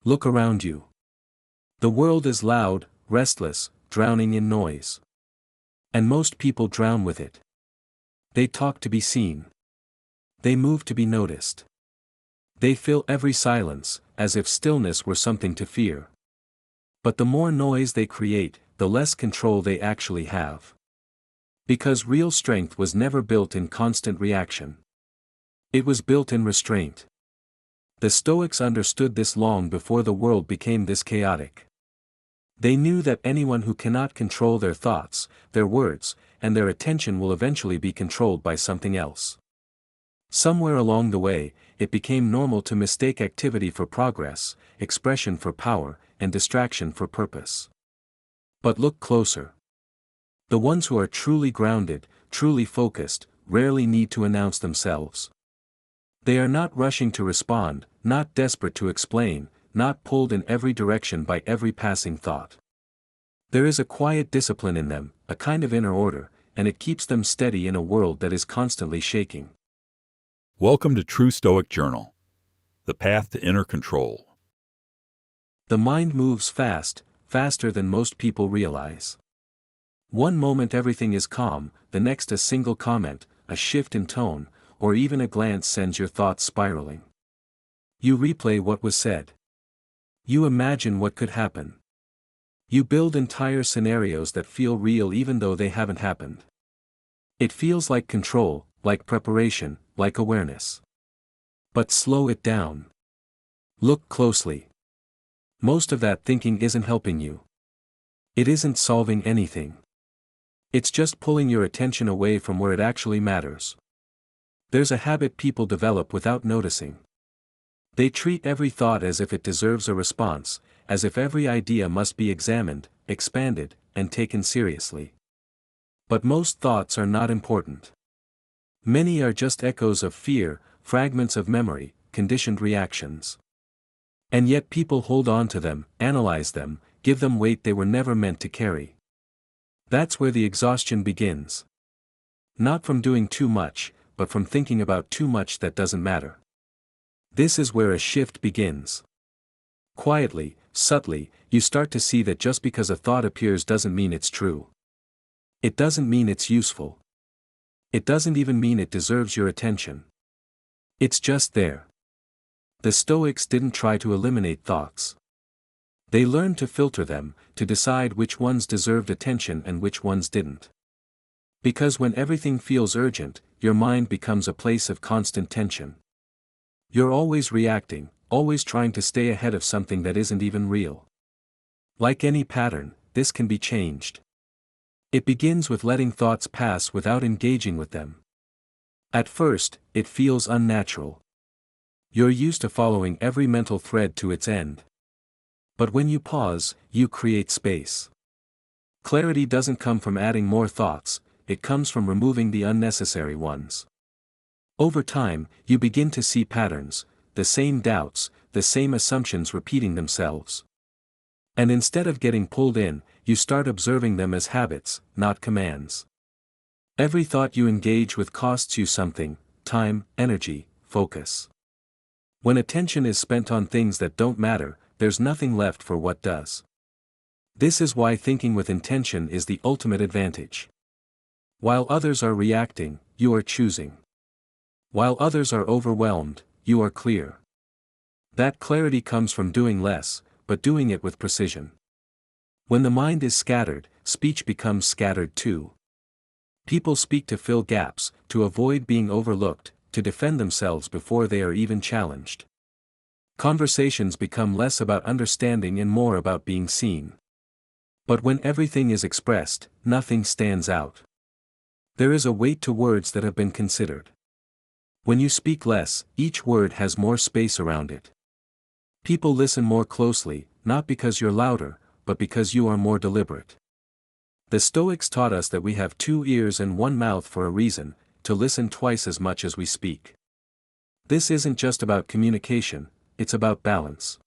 Look around you. The world is loud, restless, drowning in noise. And most people drown with it. They talk to be seen. They move to be noticed. They fill every silence, as if stillness were something to fear. But the more noise they create, the less control they actually have. Because real strength was never built in constant reaction. It was built in restraint. The Stoics understood this long before the world became this chaotic. They knew that anyone who cannot control their thoughts, their words, and their attention will eventually be controlled by something else. Somewhere along the way, it became normal to mistake activity for progress, expression for power, and distraction for purpose. But look closer. The ones who are truly grounded, truly focused, rarely need to announce themselves. They are not rushing to respond, not desperate to explain, not pulled in every direction by every passing thought. There is a quiet discipline in them, a kind of inner order, and it keeps them steady in a world that is constantly shaking. Welcome to True Stoic Journal, the path to inner control. The mind moves fast, faster than most people realize. One moment everything is calm, the next a single comment, a shift in tone, or even a glance sends your thoughts spiraling. You replay what was said. You imagine what could happen. You build entire scenarios that feel real even though they haven't happened. It feels like control, like preparation, like awareness. But slow it down. Look closely. Most of that thinking isn't helping you. It isn't solving anything. It's just pulling your attention away from where it actually matters. There's a habit people develop without noticing. They treat every thought as if it deserves a response, as if every idea must be examined, expanded, and taken seriously. But most thoughts are not important. Many are just echoes of fear, fragments of memory, conditioned reactions. And yet people hold on to them, analyze them, give them weight they were never meant to carry. That's where the exhaustion begins. Not from doing too much, but from thinking about too much that doesn't matter. This is where a shift begins. Quietly, subtly, you start to see that just because a thought appears doesn't mean it's true. It doesn't mean it's useful. It doesn't even mean it deserves your attention. It's just there. The Stoics didn't try to eliminate thoughts. They learned to filter them, to decide which ones deserved attention and which ones didn't. Because when everything feels urgent, your mind becomes a place of constant tension. You're always reacting, always trying to stay ahead of something that isn't even real. Like any pattern, this can be changed. It begins with letting thoughts pass without engaging with them. At first, it feels unnatural. You're used to following every mental thread to its end. But when you pause, you create space. Clarity doesn't come from adding more thoughts, it comes from removing the unnecessary ones. Over time, you begin to see patterns, the same doubts, the same assumptions repeating themselves. And instead of getting pulled in, you start observing them as habits, not commands. Every thought you engage with costs you something: time, energy, focus. When attention is spent on things that don't matter, there's nothing left for what does. This is why thinking with intention is the ultimate advantage. While others are reacting, you are choosing. While others are overwhelmed, you are clear. That clarity comes from doing less, but doing it with precision. When the mind is scattered, speech becomes scattered too. People speak to fill gaps, to avoid being overlooked, to defend themselves before they are even challenged. Conversations become less about understanding and more about being seen. But when everything is expressed, nothing stands out. There is a weight to words that have been considered. When you speak less, each word has more space around it. People listen more closely, not because you're louder, but because you are more deliberate. The Stoics taught us that we have 2 ears and 1 mouth for a reason, to listen twice as much as we speak. This isn't just about communication, it's about balance.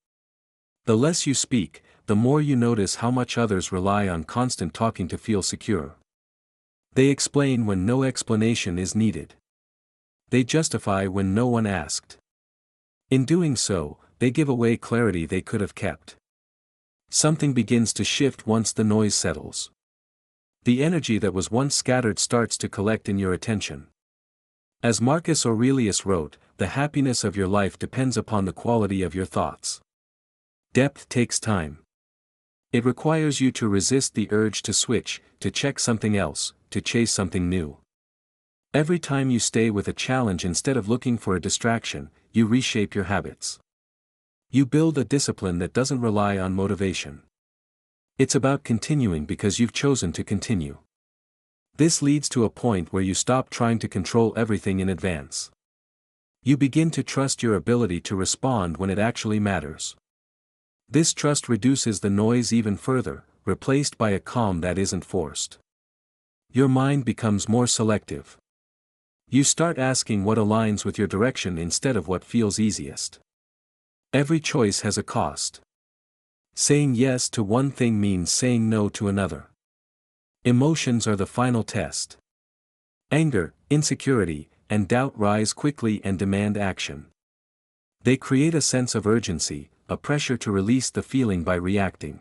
The less you speak, the more you notice how much others rely on constant talking to feel secure. They explain when no explanation is needed. They justify when no one asked. In doing so, they give away clarity they could have kept. Something begins to shift once the noise settles. The energy that was once scattered starts to collect in your attention. As Marcus Aurelius wrote, the happiness of your life depends upon the quality of your thoughts. Depth takes time. It requires you to resist the urge to switch, to check something else, to chase something new. Every time you stay with a challenge instead of looking for a distraction, you reshape your habits. You build a discipline that doesn't rely on motivation. It's about continuing because you've chosen to continue. This leads to a point where you stop trying to control everything in advance. You begin to trust your ability to respond when it actually matters. This trust reduces the noise even further, replaced by a calm that isn't forced. Your mind becomes more selective. You start asking what aligns with your direction instead of what feels easiest. Every choice has a cost. Saying yes to one thing means saying no to another. Emotions are the final test. Anger, insecurity, and doubt rise quickly and demand action. They create a sense of urgency, a pressure to release the feeling by reacting.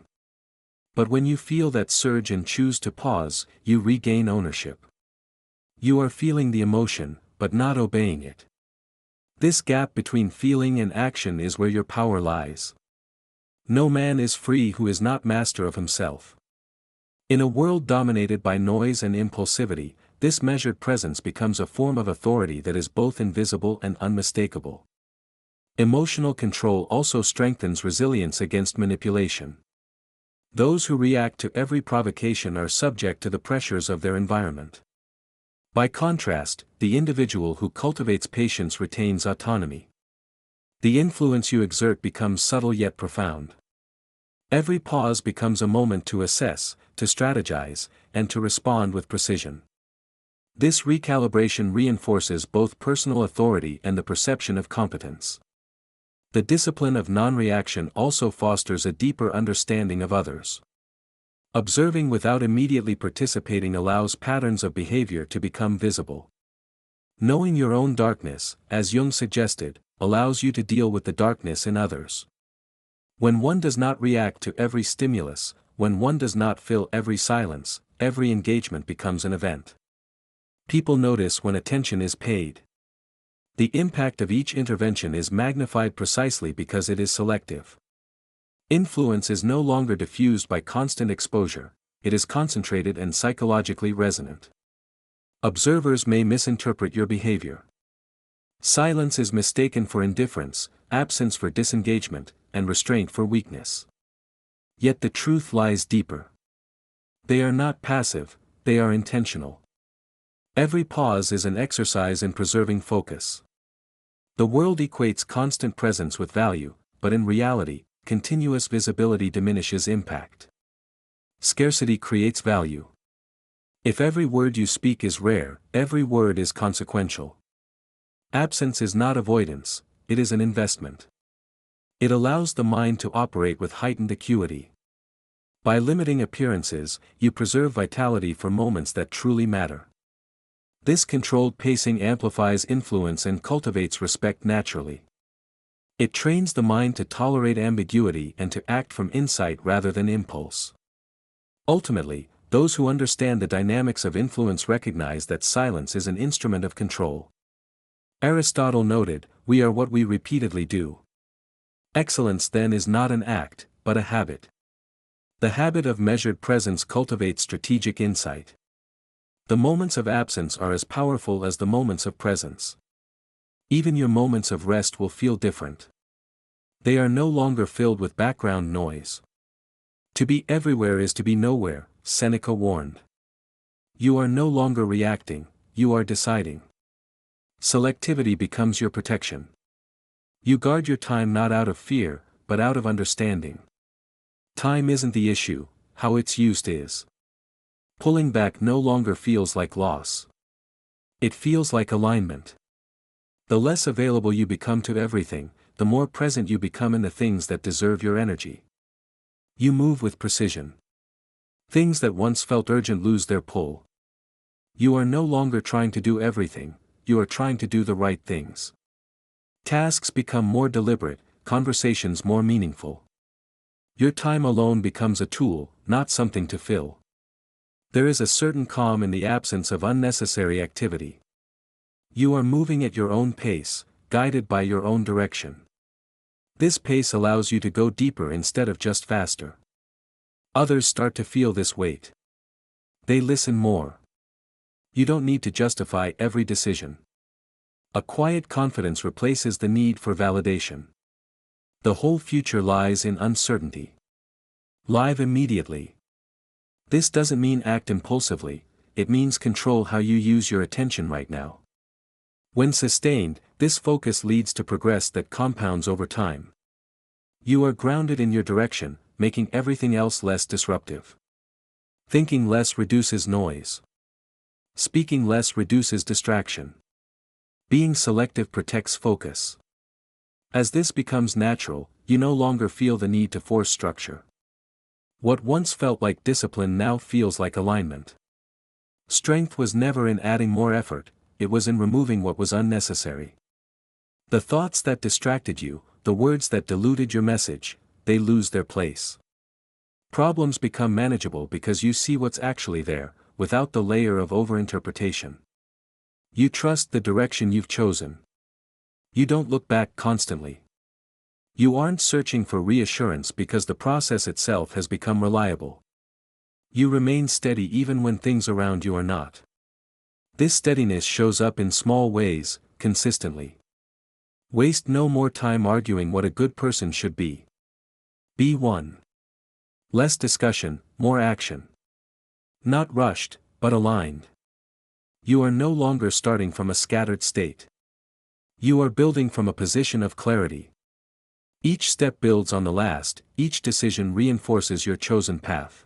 But when you feel that surge and choose to pause, you regain ownership. You are feeling the emotion, but not obeying it. This gap between feeling and action is where your power lies. No man is free who is not master of himself. In a world dominated by noise and impulsivity, this measured presence becomes a form of authority that is both invisible and unmistakable. Emotional control also strengthens resilience against manipulation. Those who react to every provocation are subject to the pressures of their environment. By contrast, the individual who cultivates patience retains autonomy. The influence you exert becomes subtle yet profound. Every pause becomes a moment to assess, to strategize, and to respond with precision. This recalibration reinforces both personal authority and the perception of competence. The discipline of non-reaction also fosters a deeper understanding of others. Observing without immediately participating allows patterns of behavior to become visible. Knowing your own darkness, as Jung suggested, allows you to deal with the darkness in others. When one does not react to every stimulus, when one does not fill every silence, every engagement becomes an event. People notice when attention is paid. The impact of each intervention is magnified precisely because it is selective. Influence is no longer diffused by constant exposure, it is concentrated and psychologically resonant. Observers may misinterpret your behavior. Silence is mistaken for indifference, absence for disengagement, and restraint for weakness. Yet the truth lies deeper. They are not passive, they are intentional. Every pause is an exercise in preserving focus. The world equates constant presence with value, but in reality, continuous visibility diminishes impact. Scarcity creates value. If every word you speak is rare, every word is consequential. Absence is not avoidance, it is an investment. It allows the mind to operate with heightened acuity. By limiting appearances, you preserve vitality for moments that truly matter. This controlled pacing amplifies influence and cultivates respect naturally. It trains the mind to tolerate ambiguity and to act from insight rather than impulse. Ultimately, those who understand the dynamics of influence recognize that silence is an instrument of control. Aristotle noted, "We are what we repeatedly do." Excellence then is not an act, but a habit. The habit of measured presence cultivates strategic insight. The moments of absence are as powerful as the moments of presence. Even your moments of rest will feel different. They are no longer filled with background noise. To be everywhere is to be nowhere, Seneca warned. You are no longer reacting, you are deciding. Selectivity becomes your protection. You guard your time not out of fear, but out of understanding. Time isn't the issue, how it's used is. Pulling back no longer feels like loss. It feels like alignment. The less available you become to everything, the more present you become in the things that deserve your energy. You move with precision. Things that once felt urgent lose their pull. You are no longer trying to do everything, you are trying to do the right things. Tasks become more deliberate, conversations more meaningful. Your time alone becomes a tool, not something to fill. There is a certain calm in the absence of unnecessary activity. You are moving at your own pace, guided by your own direction. This pace allows you to go deeper instead of just faster. Others start to feel this weight. They listen more. You don't need to justify every decision. A quiet confidence replaces the need for validation. The whole future lies in uncertainty. Live immediately. This doesn't mean act impulsively, it means control how you use your attention right now. When sustained, this focus leads to progress that compounds over time. You are grounded in your direction, making everything else less disruptive. Thinking less reduces noise. Speaking less reduces distraction. Being selective protects focus. As this becomes natural, you no longer feel the need to force structure. What once felt like discipline now feels like alignment. Strength was never in adding more effort, it was in removing what was unnecessary. The thoughts that distracted you, the words that diluted your message, they lose their place. Problems become manageable because you see what's actually there, without the layer of overinterpretation. You trust the direction you've chosen. You don't look back constantly. You aren't searching for reassurance because the process itself has become reliable. You remain steady even when things around you are not. This steadiness shows up in small ways, consistently. Waste no more time arguing what a good person should be. Be one. Less discussion, more action. Not rushed, but aligned. You are no longer starting from a scattered state. You are building from a position of clarity. Each step builds on the last, each decision reinforces your chosen path.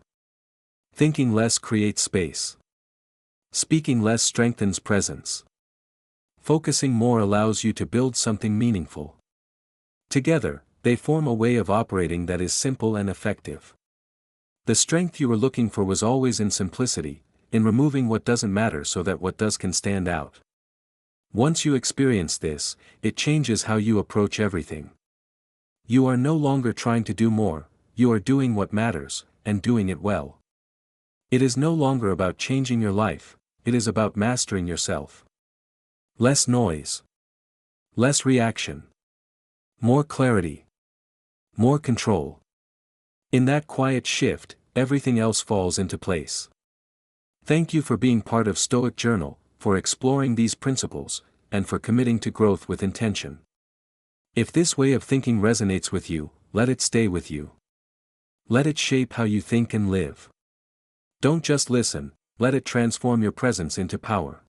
Thinking less creates space. Speaking less strengthens presence. Focusing more allows you to build something meaningful. Together, they form a way of operating that is simple and effective. The strength you were looking for was always in simplicity, in removing what doesn't matter so that what does can stand out. Once you experience this, it changes how you approach everything. You are no longer trying to do more, you are doing what matters, and doing it well. It is no longer about changing your life, it is about mastering yourself. Less noise. Less reaction. More clarity. More control. In that quiet shift, everything else falls into place. Thank you for being part of Stoic Journal, for exploring these principles, and for committing to growth with intention. If this way of thinking resonates with you, let it stay with you. Let it shape how you think and live. Don't just listen, let it transform your presence into power.